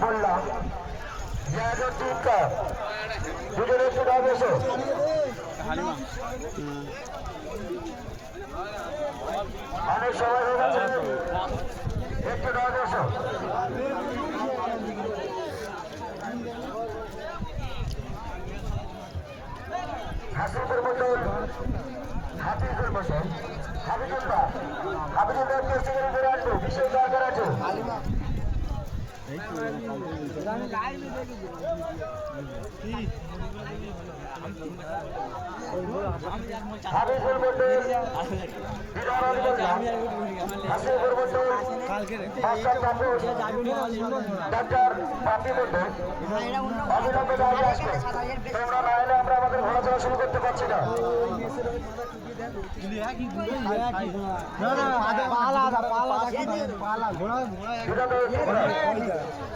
বললাম দুজনে একটু ডাক এসো। অনেক সময় হয়ে গেছে, একটু ডাক এসো। হাসিফুল মন্ডল, হাফিজুল মন্ডল, হাবিজুল্লাহ, হাবিজুল্লাহ কেসিগিরি করে আনবো, বিশেষ দরকার আছে। হাবিজুল মন্ডল, হাসিফুল মন্ডল, মাস্টার তাপস, ডাক্তার পাপি মন্ডল অবিলম্বে দাঁড়িয়ে আসবে। তোমরা না এলে আমরা আমাদের ঘোরা চলা শুরু করতে পারছি না। পালা